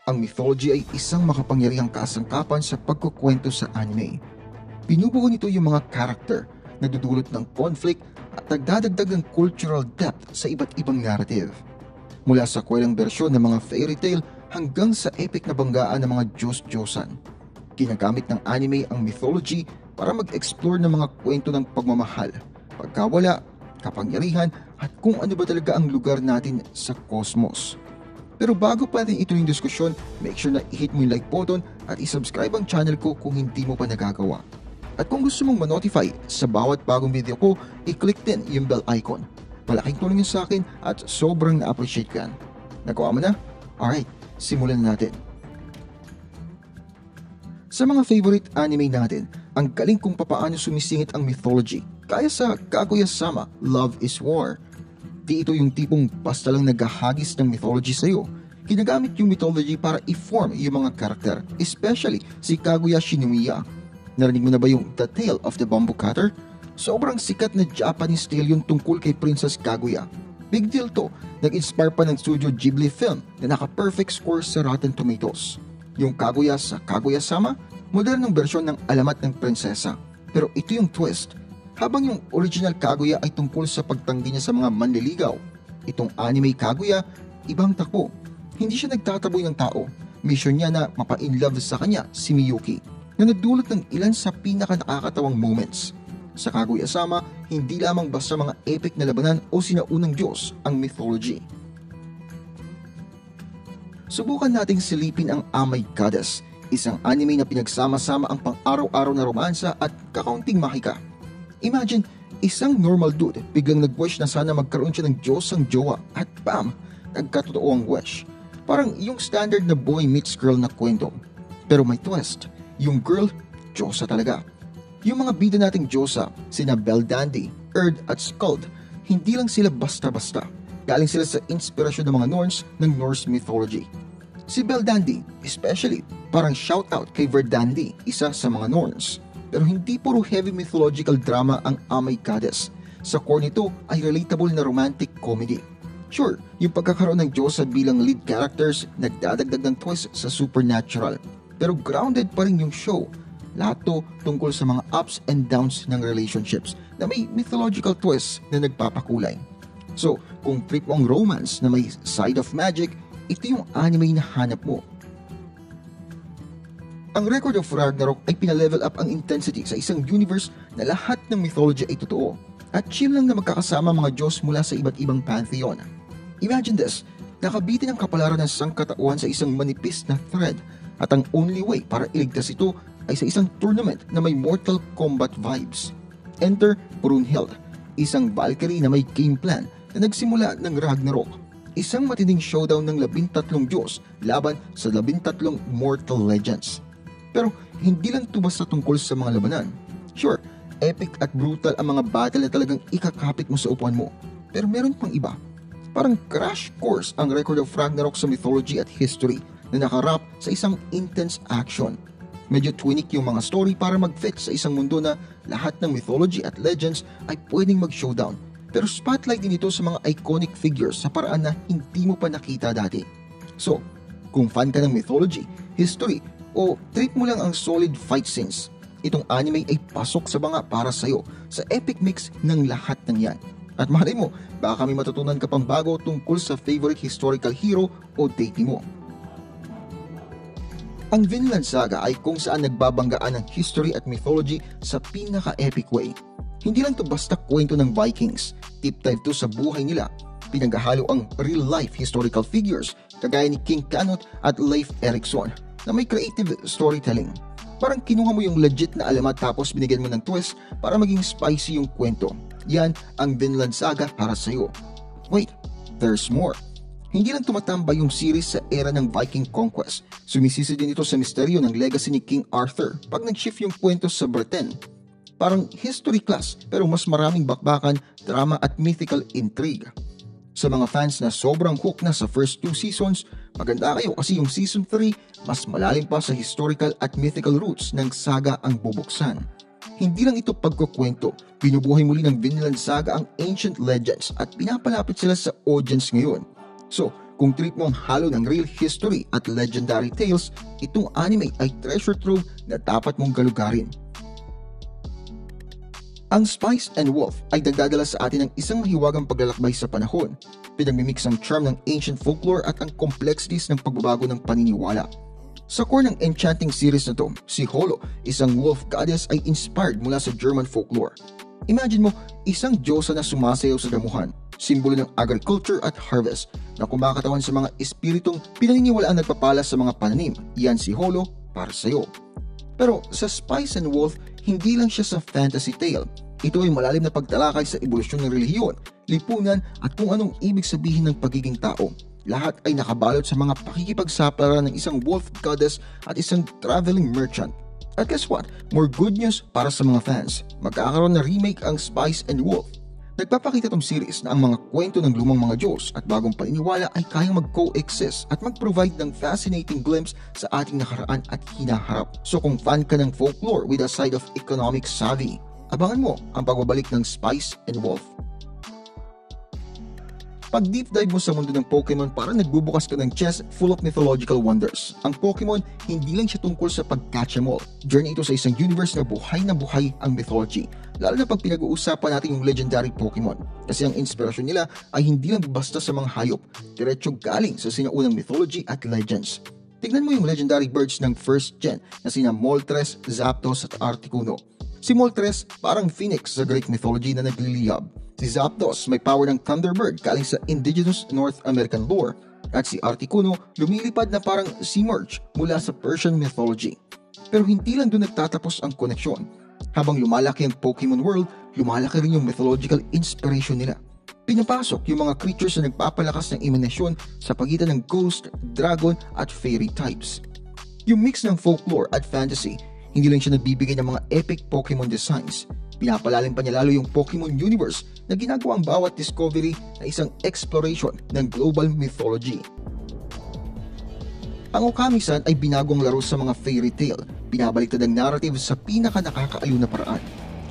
Ang mythology ay isang makapangyarihang kasangkapan sa pagkukwento sa anime. Binubuo nito yung mga character, nagdudulot ng conflict at nagdadagdag ng cultural depth sa iba't ibang narrative. Mula sa kwelang bersyon ng mga fairy tale hanggang sa epic na banggaan ng mga Diyos-Diyosan. Ginagamit ng anime ang mythology para mag-explore ng mga kwento ng pagmamahal, pagkawala, kapangyarihan at kung ano ba talaga ang lugar natin sa cosmos. Pero bago pa natin ituloy yung diskusyon, make sure na i-hit mo yung like button at i-subscribe ang channel ko kung hindi mo pa nagagawa. At kung gusto mong ma-notify sa bawat bagong video ko, i-click din yung bell icon. Malaking tulong yun sa akin at sobrang na-appreciate ko yan. Nagawa mo na? Alright, simulan na natin. Sa mga favorite anime natin, ang galing kung papaano sumisingit ang mythology. Kaya sa Kaguya-sama, Love is War. Di ito yung tipong basta lang naghahagis ng mythology sa'yo. Ginagamit yung mythology para i-form yung mga karakter, especially si Kaguya Shinomiya. Narinig mo na ba yung The Tale of the Bamboo Cutter? Sobrang sikat na Japanese tale yung tungkol kay Princess Kaguya. Big deal to, nag-inspire pa ng Studio Ghibli film na naka-perfect score sa Rotten Tomatoes. Yung Kaguya sa Kaguya-sama, modernong bersyon ng alamat ng prinsesa. Pero ito yung twist. Habang yung original Kaguya ay tungkol sa pagtanggi niya sa mga manliligaw, itong anime Kaguya, ibang takbo. Hindi siya nagtataboy ng tao. Mission niya na mapa-inlove sa kanya si Miyuki, na nagdulot ng ilan sa pinaka-nakakatawang moments. Sa Kaguya-sama, hindi lamang basta mga epic na labanan o sinaunang Diyos ang mythology. Subukan nating silipin ang Amay Goddess, isang anime na pinagsama-sama ang pang-araw-araw na romansa at kakaunting mahika. Imagine, isang normal dude biglang nag-wish na sana magkaroon siya ng Diyos ang jowa at bam, nagkatotoo ang wish. Parang yung standard na boy meets girl na kwento. Pero may twist, yung girl, Diyosa talaga. Yung mga bida nating Diyosa, sina Belldandy, Erd at Skuld, hindi lang sila basta-basta. Galing sila sa inspirasyon ng mga Norns ng Norse mythology. Si Belldandy, especially, parang shoutout kay Verdandi, isa sa mga Norns. Pero hindi puro heavy mythological drama ang Amay Goddess. Sa core nito ay relatable na romantic comedy. Sure, yung pagkakaroon ng Diyosa bilang lead characters nagdadagdag ng twist sa supernatural. Pero grounded pa rin yung show. Lahat to tungkol sa mga ups and downs ng relationships na may mythological twist na nagpapakulay. So, kung trip mo ang romance na may side of magic, ito yung anime na hanap mo. Ang Record of Ragnarok ay pinalevel up ang intensity sa isang universe na lahat ng mythology ay totoo at chill lang na magkakasama mga Diyos mula sa iba't ibang pantheon. Imagine this, nakabitin ang kapalaran ng sangkatauhan sa isang manipis na thread at ang only way para iligtas ito ay sa isang tournament na may Mortal Kombat vibes. Enter Brunhild, isang Valkyrie na may game plan na nagsimula ng Ragnarok. Isang matinding showdown ng 13 Diyos laban sa 13 mortal legends. Pero hindi lang ito basta tungkol sa mga labanan. Sure, epic at brutal ang mga battle na talagang ikakapit mo sa upuan mo. Pero meron pang iba. Parang crash course ang Record of Ragnarok sa mythology at history na nakarap sa isang intense action. Medyo twinik yung mga story para mag-fit sa isang mundo na lahat ng mythology at legends ay pwedeng mag-showdown. Pero spotlight din ito sa mga iconic figures sa paraan na hindi mo pa nakita dati. So, kung fan ka ng mythology, history, o trip mo lang ang solid fight scenes, itong anime ay pasok sa banga para sa'yo sa epic mix ng lahat ng yan. At malay mo, baka may matutunan ka pang bago tungkol sa favorite historical hero o deity mo. Ang Vinland Saga ay kung saan nagbabanggaan ng history at mythology sa pinaka-epic way. Hindi lang to basta kwento ng Vikings, deep dive to sa buhay nila. Pinaghahalo ang real-life historical figures kagaya ni King Canute at Leif Erikson na may creative storytelling. Parang kinuha mo yung legit na alamat tapos binigyan mo ng twist para maging spicy yung kwento. Yan ang Vinland Saga para sa'yo. Wait, there's more. Hindi lang tumatambay yung series sa era ng Viking conquest. Sumisisi din ito sa misteryo ng legacy ni King Arthur pag nag-shift yung kwento sa Britain. Parang history class pero mas maraming bakbakan, drama at mythical intrigue. Sa mga fans na sobrang hook na sa first 2 seasons, maganda kayo kasi yung season 3 mas malalim pa sa historical at mythical roots ng saga ang bubuksan. Hindi lang ito pagkukwento, binubuhay muli ng Vinland Saga ang ancient legends at pinapalapit sila sa audience ngayon. So, Kung trip mo ang halo ng real history at legendary tales, itong anime ay treasure trove na dapat mong galugarin. Ang Spice and Wolf ay nagdadala sa atin ng isang mahiwagang paglalakbay sa panahon. Pinagmimix ang charm ng ancient folklore at ang complexities ng pagbabago ng paniniwala. Sa core ng enchanting series na to, si Holo, isang wolf goddess, ay inspired mula sa German folklore. Imagine mo, isang diyosa na sumasayaw sa damuhan, simbolo ng agriculture at harvest, na kumakatawan sa mga espiritong pinaniniwalaan nagpapala sa mga pananim. Yan si Holo para sa'yo. Pero sa Spice and Wolf, hindi lang siya sa fantasy tale. Ito ay malalim na pagtalakay sa ebolusyon ng relihiyon, lipunan at kung anong ibig sabihin ng pagiging tao. Lahat ay nakabalot sa mga pakikipagsapalaran ng isang wolf goddess at isang traveling merchant. At guess what? More good news para sa mga fans. Magkakaroon na remake ang Spice and Wolf. Nagpapakita tong series na ang mga kwento ng lumang mga Diyos at bagong paniniwala ay kayang mag-coexist at mag-provide ng fascinating glimpse sa ating nakaraan at hinaharap. So kung fan ka ng folklore with a side of economic savvy, abangan mo ang pagbabalik ng Spice and Wolf. Pag deep dive mo sa mundo ng Pokemon, parang nagbubukas ka ng chest full of mythological wonders. Ang Pokemon, hindi lang siya tungkol sa pag-catch 'em all. Journey ito sa isang universe na buhay ang mythology. Lalo na pag pinag-uusapan natin yung legendary Pokemon. Kasi ang inspirasyon nila ay hindi lang basta sa mga hayop. Diretso galing sa sinaunang mythology at legends. Tignan mo yung legendary birds ng first gen na sina Moltres, Zapdos at Articuno. Si Moltres parang phoenix sa Greek mythology na nagliliyab. Si Zapdos may power ng Thunderbird galing sa indigenous North American lore. At si Articuno lumilipad na parang sea merge mula sa Persian mythology. Pero hindi lang doon nagtatapos ang koneksyon. Habang lumalaki ang Pokemon world, lumalaki rin yung mythological inspiration nila. Pinapasok yung mga creatures na nagpapalakas ng imahinasyon sa pagitan ng ghost, dragon at fairy types. Yung mix ng folklore at fantasy, hindi lang siya nagbibigay ng mga epic Pokemon designs. Pinapalalim pa niya lalo yung Pokemon universe na ginagawa ang bawat discovery na isang exploration ng global mythology. Ang Okami-san ay binagong laro sa mga fairy tale. Binabaliktad ang narrative sa pinaka-nakakaaliw na paraan.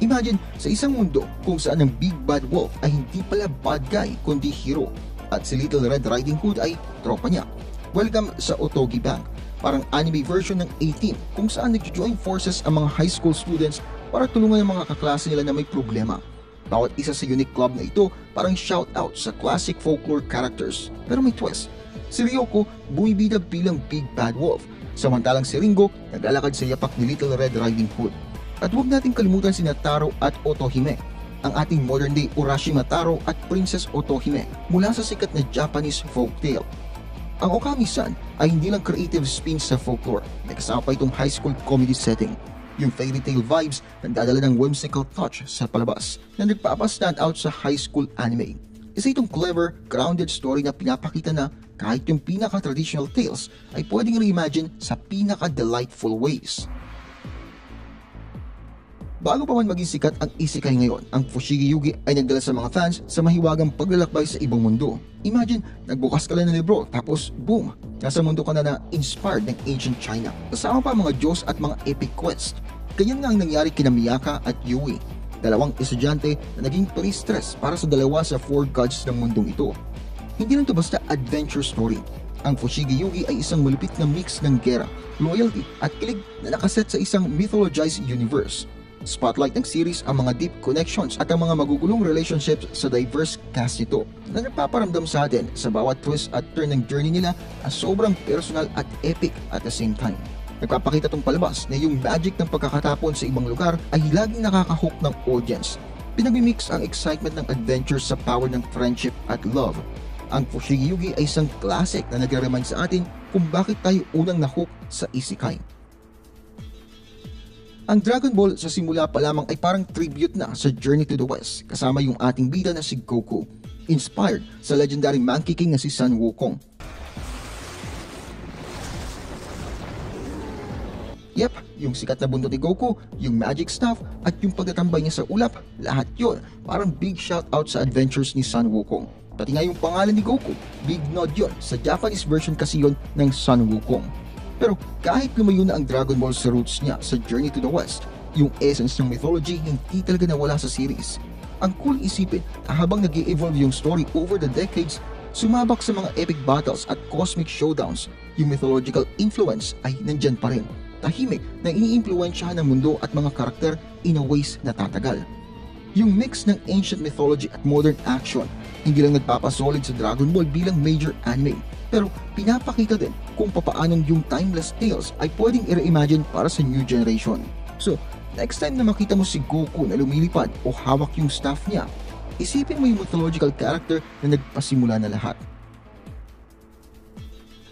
Imagine sa isang mundo kung saan ang Big Bad Wolf ay hindi pala bad guy kundi hero at si Little Red Riding Hood ay tropa niya. Welcome sa Otogi Bank, parang anime version ng A-Team kung saan nag-join forces ang mga high school students para tulungan ang mga kaklase nila na may problema. Bawat isa sa unique club na ito parang shout-out sa classic folklore characters. Pero may twist. Si Ryoko bumibida bilang Big Bad Wolf, samantalang si Ringo naglalakad sa yapak ni Little Red Riding Hood. At huwag nating kalimutan sina Taro at Otohime, ang ating modern-day Urashima Taro at Princess Otohime mula sa sikat na Japanese folktale. Ang Okami-san ay hindi lang creative spin sa folklore, may kasama pa itong high school comedy setting. Yung fairy tale vibes nagdadala ng whimsical touch sa palabas na nagpapa-stand out sa high school anime. Isa itong clever, grounded story na pinapakita na kahit yung pinaka-traditional tales ay pwedeng reimagine sa pinaka-delightful ways. Bago pa man maging sikat ang isekai ngayon, ang Fushigi Yugi ay nagdala sa mga fans sa mahiwagang paglalakbay sa ibang mundo. Imagine, nagbukas ka lang ng libro tapos boom, nasa mundo ka na inspired ng ancient China. Kasama pa ang mga Diyos at mga epic quest. Ganyan nga ang nangyari kina Miyaka at Yui, dalawang estudyante na naging pre-stress para sa dalawa sa 4 gods ng mundong ito. Hindi lang ito basta adventure story. Ang Fushigi Yugi ay isang malupit na mix ng gera, loyalty at kilig na nakaset sa isang mythologized universe. Spotlight ng series ang mga deep connections at ang mga magugulong relationships sa diverse cast nito na nagpaparamdam sa atin sa bawat twist at turn ng journey nila as sobrang personal at epic at the same time. Nagpapakita tong palabas na yung magic ng pagkakatapon sa ibang lugar ay laging nakakahook ng audience. Pinagmimix ang excitement ng adventure sa power ng friendship at love. Ang Fushigi Yugi ay isang classic na nagre-remind sa atin kung bakit tayo unang nahook sa isekai. Ang Dragon Ball sa simula pa lamang ay parang tribute na sa Journey to the West kasama yung ating bida na si Goku, inspired sa legendary Monkey King na si Sun Wukong. Yep, yung sikat na bundok ni Goku, yung magic stuff at yung pagtatambay niya sa ulap, lahat yun parang big shoutout sa adventures ni Sun Wukong. Pati nga yung pangalan ni Goku, big nod yun sa Japanese version kasi yun ng Sun Wukong. Pero kahit lumayo na ang Dragon Ball sa roots niya sa Journey to the West, yung essence ng mythology hindi talaga nawala sa series. Ang cool isipin na habang nag-i-evolve yung story over the decades, sumabak sa mga epic battles at cosmic showdowns, yung mythological influence ay nandyan pa rin. Tahimik na iniimpluwensyahan ng mundo at mga karakter in a ways na tatagal. Yung mix ng ancient mythology at modern action, hindi lang nagpapasolid sa Dragon Ball bilang major anime, pero pinapakita din kung papaanong yung timeless tales ay pwedeng i-reimagine para sa new generation. So, next time na makita mo si Goku na lumilipad o hawak yung staff niya, isipin mo yung mythological character na nagpasimula na lahat.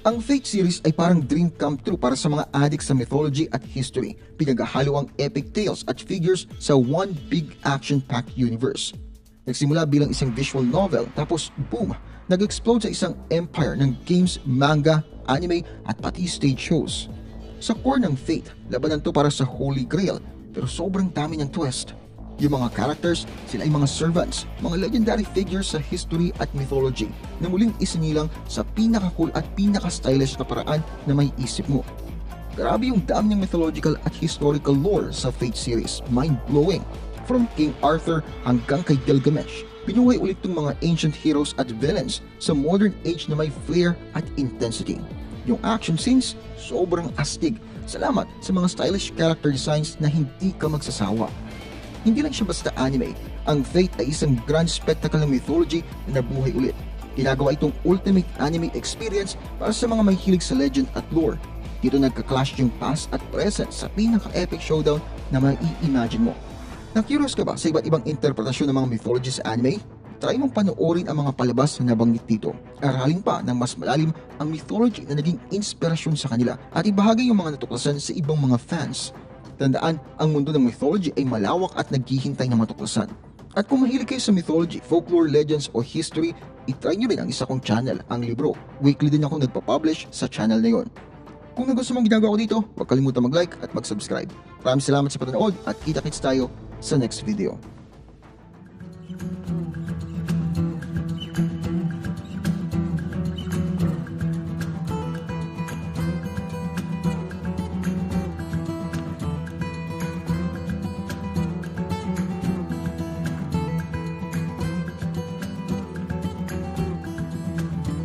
Ang Fate series ay parang dream come true para sa mga addicts sa mythology at history. Pinaghahalo ang epic tales at figures sa one big action-packed universe. Nagsimula bilang isang visual novel, tapos boom, nag-explode sa isang empire ng games, manga, anime at pati stage shows. Sa core ng Fate, labanan to para sa Holy Grail, pero sobrang dami ng twist. Yung mga characters, sila ay mga servants, mga legendary figures sa history at mythology na muling isinilang sa pinaka-cool at pinaka-stylish na paraan na may isip mo. Grabe yung dami ng mythological at historical lore sa Fate series, mind-blowing. From King Arthur hanggang kay Gilgamesh, pinuhay ulit tong mga ancient heroes at villains sa modern age na may flair at intensity. Yung action scenes, sobrang astig. Salamat sa mga stylish character designs na hindi ka magsasawa. Hindi lang siya basta anime, ang Fate ay isang grand spectacle ng mythology na nabuhay ulit. Ginagawa itong ultimate anime experience para sa mga may hilig sa legend at lore. Dito nagka-clash yung past at present sa pinaka-epic showdown na mai-imagine mo. Na-curious ka ba sa iba't ibang interpretasyon ng mga mythology sa anime? Try mong panoorin ang mga palabas na nabanggit dito. Aralin pa ng mas malalim ang mythology na naging inspirasyon sa kanila at ibahagi yung mga natuklasan sa ibang mga fans. Tandaan, ang mundo ng mythology ay malawak at naghihintay na matuklasan. At kung mahilig kayo sa mythology, folklore, legends o history, itry nyo rin ang isa kong channel, ang Libro. Weekly din ako nagpa-publish sa channel na yon. Kung nagustuhan mong ginagawa ko dito, huwag kalimutan mag-like at mag-subscribe. Maraming salamat sa panonood at kita-kits tayo sa next video.